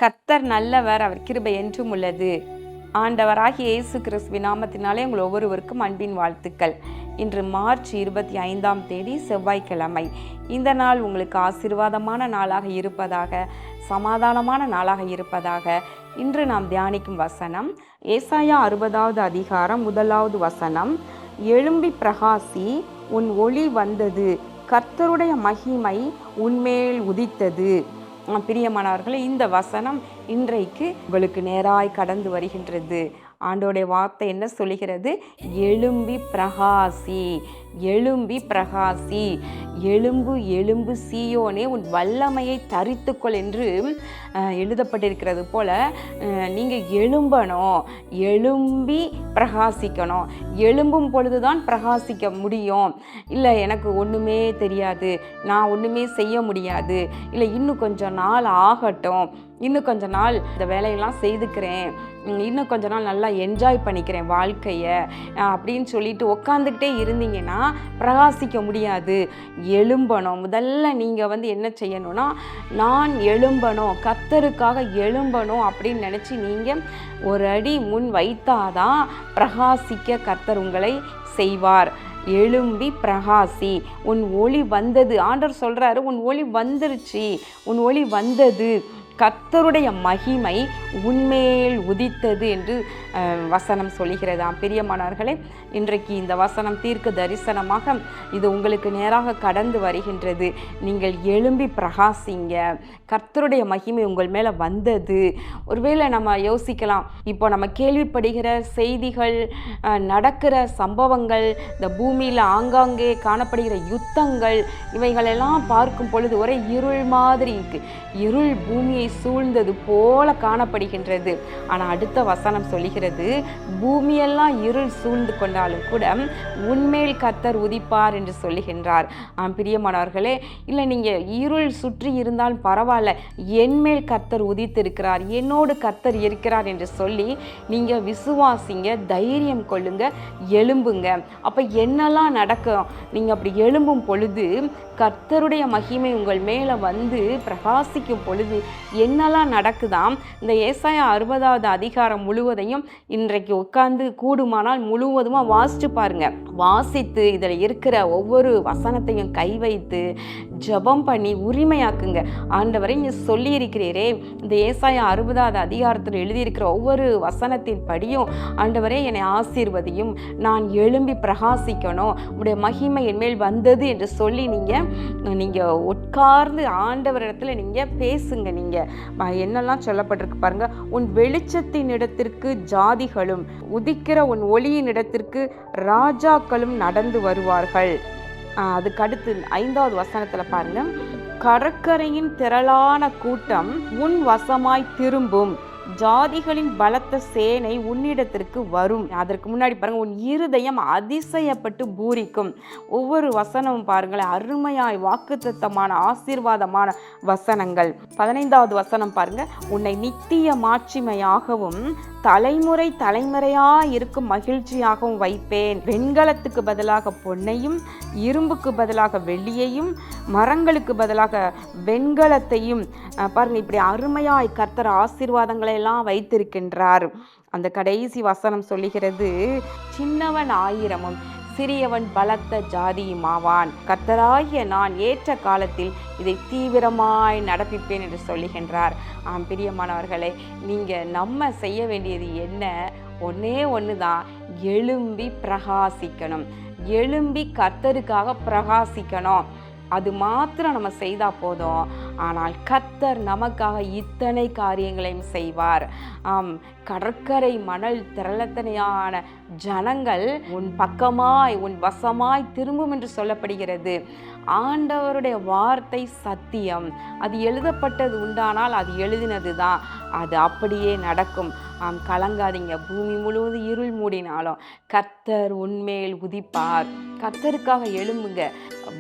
கர்த்தர் நல்லவர், அவர் கிருபை என்றும் உள்ளது. ஆண்டவராகிய இயேசு கிறிஸ்துவின் நாமத்தினாலே உங்கள் ஒவ்வொருவருக்கும் அன்பின் வாழ்த்துக்கள். இன்று மார்ச் 25 செவ்வாய்க்கிழமை. இந்த நாள் உங்களுக்கு ஆசீர்வாதமான நாளாக இருப்பதாக, சமாதானமான நாளாக இருப்பதாக. இன்று நாம் தியானிக்கும் வசனம் ஏசாயா 60வது அதிகாரம் 1வது வசனம். எழும்பி பிரகாசி, உன் ஒளி வந்தது, கர்த்தருடைய மகிமை உன்மேல் உதித்தது. பிரியமானவர்களே, இந்த வசனம் இன்றைக்கு உங்களுக்கு நேராய் கடந்து வருகின்றது. ஆண்டோடைய வார்த்தை என்ன சொல்லுகிறது? எழும்பி பிரகாசி, எழும்பி பிரகாசி. எழும்பு எழும்பு சீயோனே, உன் வல்லமையை தரித்துக்கொள் என்று எழுதப்பட்டிருக்கிறது போல நீங்கள் எழும்பணும், எழும்பி பிரகாசிக்கணும். எழும்பும் பொழுதுதான் பிரகாசிக்க முடியும். இல்லை எனக்கு ஒன்றுமே தெரியாது, நான் ஒன்றுமே செய்ய முடியாது, இல்லை இன்னும் கொஞ்சம் நாள் ஆகட்டும், இன்னும் கொஞ்ச நாள் இந்த வேலையெல்லாம் செய்துக்கிறேன், இன்னும் கொஞ்ச நாள் நல்லா என்ஜாய் பண்ணிக்கிறேன் வாழ்க்கையை அப்படின்னு சொல்லிட்டு உட்காந்துக்கிட்டே இருந்தீங்கன்னா பிரகாசிக்க முடியாது. எழும்பணும். முதல்ல நீங்கள் என்ன செய்யணும்னா, நான் எழும்பணும், கர்த்தருக்காக எழும்பணும் அப்படின்னு நினச்சி நீங்கள் ஒரு அடி முன் வைத்தாதான் பிரகாசிக்க கர்த்தர் உங்களை செய்வார். எழும்பி பிரகாசி, உன் ஒளி வந்தது. ஆண்டவர் சொல்கிறாரு, உன் ஒளி வந்துருச்சு, உன் ஒளி வந்தது, கர்த்தருடைய மகிமை உன்மேல் உதித்தது என்று வசனம் சொல்லுகிறதாம். பிரியமானவர்களே, இன்றைக்கு இந்த வசனம் தீர்க்க தரிசனமாக இது உங்களுக்கு நேராக கடந்து வருகின்றது. நீங்கள் எழும்பி பிரகாசிங்க, கர்த்தருடைய மகிமை உங்கள் மேலே வந்தது. ஒருவேளை நம்ம யோசிக்கலாம், இப்போ நம்ம கேள்விப்படுகிற செய்திகள், நடக்கிற சம்பவங்கள், இந்த பூமியில் ஆங்காங்கே காணப்படுகிற யுத்தங்கள், இவைகளெல்லாம் பார்க்கும் பொழுது ஒரே இருள் மாதிரி இருக்கு. இருள் பூமியை சூழ்ந்தது போல காணப்படுகின்றது. ஆனால் அடுத்த வசனம் சொல்லுகிறது, பூமியெல்லாம் இருள் சூழ்ந்து கொண்டாலும் கூட உன்மேல் கர்த்தர் உதிப்பார் என்று சொல்லுகின்றார். பிரியமானவர்களே, இல்லை நீங்கள் இருள் சுற்றி இருந்தாலும் பரவாயில்ல, என்மேல் கர்த்தர் உதித்திருக்கிறார், என்னோடு கர்த்தர் இருக்கிறார் என்று சொல்லி நீங்கள் விசுவாசிங்க, தைரியம் கொள்ளுங்க, எழும்புங்க. அப்போ என்னெல்லாம் நடக்கும்? நீங்கள் அப்படி எழும்பும் பொழுது கர்த்தருடைய மகிமை உங்கள் மேலே வந்து பிரகாசிக்கும் பொழுது என்னெல்லாம் நடக்குதாம்? இந்த ஏசாயா 60வது அதிகாரம் முழுவதையும் இன்றைக்கு உட்கார்ந்து கூடுமானால் முழுவதுமாக வாசித்து பாருங்க. வாசித்து இதில் இருக்கிற ஒவ்வொரு வசனத்தையும் கை வைத்து ஜெபம் பண்ணி உரிமையாக்குங்க. ஆண்டவரை நீ சொல்லியிருக்கிறீரே, இந்த ஏசாயா 60வது அதிகாரத்தில் எழுதியிருக்கிற ஒவ்வொரு வசனத்தின் படியும் ஆண்டவரே என்னை ஆசீர்வதியும், நான் எழும்பி பிரகாசிக்கணும், உடைய மகிமை என் மேல் வந்தது என்று சொல்லி நீங்கள் உட்கார்ந்து ஆண்டவரிடத்தில் நீங்கள் பேசுங்க. நீங்கள் என்னெல்லாம் சொல்லப்பட்டிருக்கு பாருங்க. உன் வெளிச்சத்தின் இடத்திற்கு ஜாதிகளும், உதிக்கிற உன் ஒளியின் இடத்திற்கு ராஜாக்களும் நடந்து வருவார்கள். அதுக்கடுத்து 5வது வசனத்தில் பாருங்க, கடற்கரையின் திரளான கூட்டம் உன் வசமாய் திரும்பும், ஜாதிகளின் பலத்த சேனை உன்னிடத்திற்கு வரும். அதற்கு முன்னாடி பாருங்க, உன் இருதயம் அதிசயப்பட்டு பூரிக்கும். ஒவ்வொரு வசனமும் பாருங்களேன், அருமையாய் வாக்குத்தத்தமான ஆசீர்வாதமான வசனங்கள். 15வது வசனம் பாருங்க, உன்னை நித்திய மாட்சிமையாகவும் தலைமுறை தலைமுறையாய் இருக்கும் மகிழ்ச்சியாகவும் வைப்பேன். வெண்கலத்துக்கு பதிலாக பொன்னையும், இரும்புக்கு பதிலாக வெள்ளியையும், மரங்களுக்கு பதிலாக வெண்கலத்தையும் பாருங்க. இப்படி அருமையாய் கர்த்தர் ஆசீர்வாதங்களை எல்லாம் வைத்திருக்கின்றார். அந்த கடைசி வசனம் சொல்லுகிறது, சின்னவன் 1000 சிறியவன் பலத்த ஜாதியுமாவான், கர்த்தராகிய நான் ஏற்ற காலத்தில் இதை தீவிரமாய் நடப்பிப்பேன் என்று சொல்லுகின்றார். பிரியமானவர்களே, நீங்கள் நம்ம செய்ய வேண்டியது என்ன? ஒன்னே ஒன்று தான், எழும்பி பிரகாசிக்கணும். எழும்பி கர்த்தருக்காக பிரகாசிக்கணும். அது மாத்திரம் நம்ம செய்தால் போதும். ஆனால் கர்த்தர் நமக்காக இத்தனை காரியங்களையும் செய்வார். கடற்கரை மணல் திரளத்தனையான ஜனங்கள் உன் பக்கமாய் உன் வசமாய் திரும்பும் என்று சொல்லப்படுகிறது. ஆண்டவருடைய வார்த்தை சத்தியம். அது எழுதப்பட்டது உண்டானால் அது எழுதினது தான், அது அப்படியே நடக்கும். கலங்காதீங்க. பூமி முழுவதும் இருள் மூடினாலும் கர்த்தர் உன்மேல் உதிப்பார். கர்த்தருக்காக எழும்புங்க,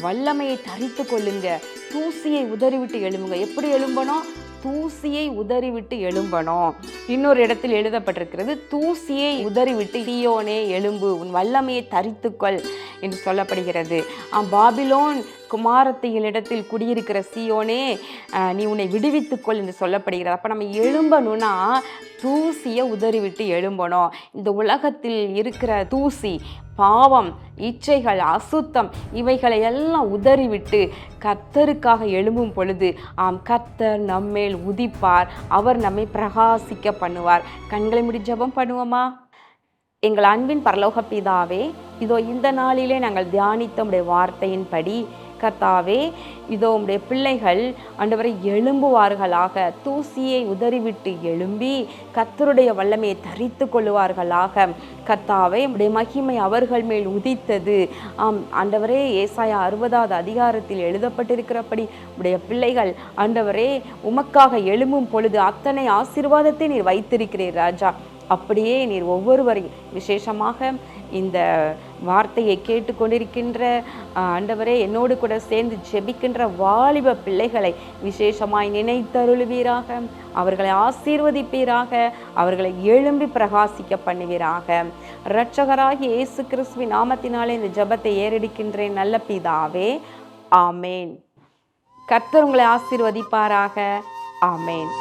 வல்லமையை தரித்து கொள்ளுங்க, தூசியை உதறிவிட்டு எழும்புங்க. எப்படி எழும்பணும்? தூசியை உதறிவிட்டு எழும்பணும். இன்னொரு இடத்தில் எழுதப்பட்டிருக்கிறது, தூசியை உதறிவிட்டு சீயோனே எழும்பு, உன் வல்லமையை தரித்துக்கொள் என்று சொல்லப்படுகிறது. பாபிலோன் குமாரத்திகளிடத்தில் குடியிருக்கிற சீயோனே, நீ உன்னை விடுவித்துக்கொள் என்று சொல்லப்படுகிறது. அப்போ நம்ம எழும்பணும்னா தூசியை உதறிவிட்டு எழும்பணும். இந்த உலகத்தில் இருக்கிற தூசி, பாவம், இச்சைகள், அசுத்தம் இவைகளை எல்லாம் உதறிவிட்டு கர்த்தருக்காக எழும்பும் பொழுது கர்த்தர் நம்மேல் உதிப்பார். அவர் நம்மை பிரகாசிக்க பண்ணுவார். கண்களை மூடி ஜெபம் பண்ணுவோமா? எங்கள் அன்பின் பரலோக பிதாவே, இதோ இந்த நாளிலே நாங்கள் தியானித்த உம்முடைய வார்த்தையின்படி கர்த்தாவே, இதோ உம்முடைய பிள்ளைகள் ஆண்டவரை எழும்புவார்களாக, தூசியை உதறிவிட்டு எழும்பி கர்த்தருடைய வல்லமையை தரித்து கொள்ளுவார்களாக. கர்த்தாவே, உம்முடைய மகிமை அவர்கள் மேல் உதித்தது. ஆண்டவரே, ஏசாயா 60வது அதிகாரத்தில் எழுதப்பட்டிருக்கிறபடி உம்முடைய பிள்ளைகள் ஆண்டவரே உமக்காக எழும்பும் பொழுது அத்தனை ஆசீர்வாதத்தை நீர் வைத்திருக்கிறீர் ராஜா. அப்படியே நீர் ஒவ்வொருவரையும் விசேஷமாக இந்த வார்த்தையை கேட்டுக்கொண்டிருக்கின்ற ஆண்டவரே, என்னோடு கூட சேர்ந்து ஜெபிக்கின்ற வாலிப பிள்ளைகளை விசேஷமாய் நினைத்தருளுவீராக. அவர்களை ஆசீர்வதிப்பீராக. அவர்களை எழும்பி பிரகாசிக்க பண்ணுவீராக. இரட்சகராகிய இயேசு கிறிஸ்துவின் நாமத்தினாலே இந்த ஜெபத்தை ஏறெடுக்கின்றேன் நல்ல பிதாவே, ஆமேன். கர்த்தர் உங்களை ஆசீர்வதிப்பாராக. ஆமேன்.